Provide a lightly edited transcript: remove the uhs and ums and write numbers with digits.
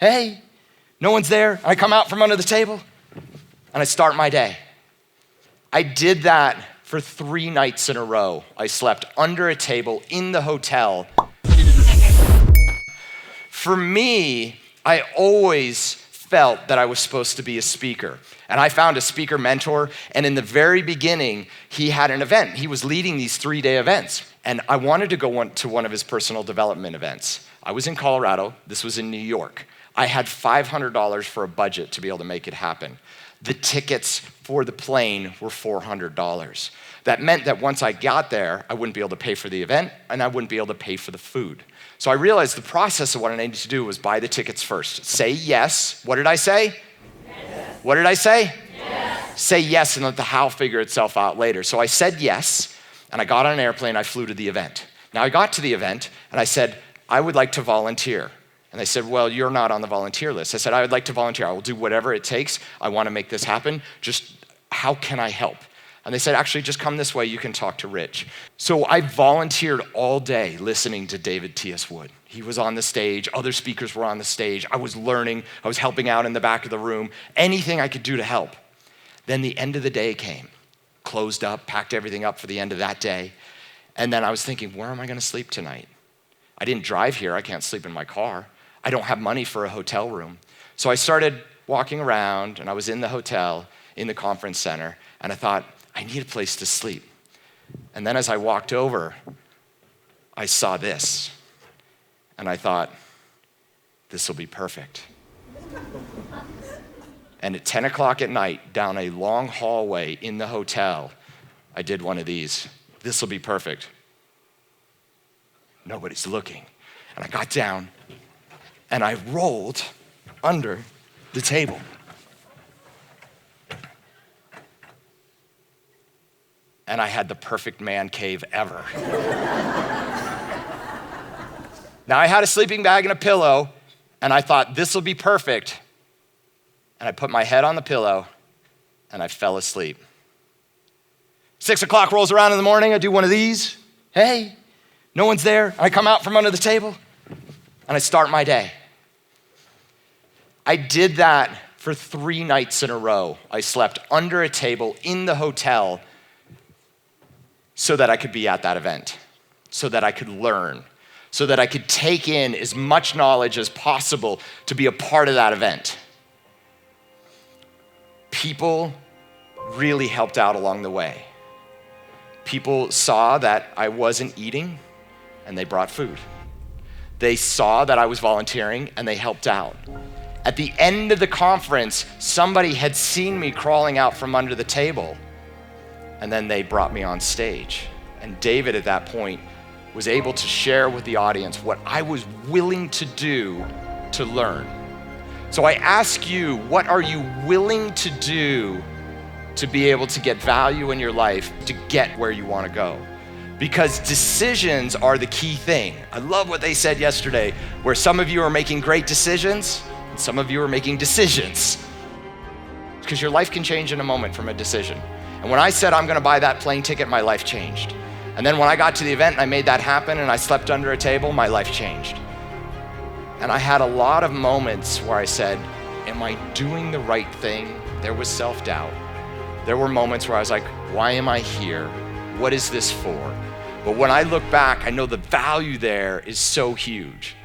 Hey, no one's there. I come out from under the table and I start my day. I did that for 3 nights in a row. I slept under a table in the hotel. For me, I always felt that I was supposed to be a speaker. And I found a speaker mentor, and in the very beginning, he had an event. He was leading these 3-day events, and I wanted to go to one of his personal development events. I was in Colorado, this was in New York. I had $500 for a budget to be able to make it happen. The tickets for the plane were $400. That meant that once I got there, I wouldn't be able to pay for the event, and I wouldn't be able to pay for the food. So I realized the process of what I needed to do was buy the tickets first. Say yes. What did I say? Yes. What did I say? Yes. Say yes and let the how figure itself out later. So I said yes, and I got on an airplane, I flew to the event. Now I got to the event, and I said, I would like to volunteer. And they said, well, you're not on the volunteer list. I said, I would like to volunteer. I will do whatever it takes. I want to make this happen. Just how can I help? And they said, actually, just come this way. You can talk to Rich. So I volunteered all day listening to David T.S. Wood. He was on the stage. Other speakers were on the stage. I was learning. I was helping out in the back of the room. Anything I could do to help. Then the end of the day came. Closed up, packed everything up for the end of that day. And then I was thinking, where am I going to sleep tonight? I didn't drive here. I can't sleep in my car. I don't have money for a hotel room. So I started walking around, and I was in the hotel, in the conference center, and I thought, I need a place to sleep. And then as I walked over, I saw this. And I thought, this will be perfect. And at 10 o'clock at night, down a long hallway in the hotel, I did one of these. This will be perfect. Nobody's looking. And I got down, and I rolled under the table. And I had the perfect man cave ever. Now I had a sleeping bag and a pillow, and I thought, this will be perfect. And I put my head on the pillow, and I fell asleep. 6 o'clock rolls around in the morning, I do one of these. Hey, no one's there. I come out from under the table, and I start my day. I did that for 3 nights in a row. I slept under a table in the hotel so that I could be at that event, so that I could learn, so that I could take in as much knowledge as possible to be a part of that event. People really helped out along the way. People saw that I wasn't eating, and they brought food. They saw that I was volunteering, and they helped out. At the end of the conference, somebody had seen me crawling out from under the table, and then they brought me on stage. And David at that point was able to share with the audience what I was willing to do to learn. So I ask you, what are you willing to do to be able to get value in your life, to get where you want to go? Because decisions are the key thing. I love what they said yesterday, where some of you are making great decisions, and some of you are making decisions. Because your life can change in a moment from a decision. And when I said I'm gonna buy that plane ticket, my life changed. And then when I got to the event and I made that happen and I slept under a table, my life changed. And I had a lot of moments where I said, am I doing the right thing? There was self-doubt. There were moments where I was like, why am I here? What is this for? But when I look back, I know the value there is so huge.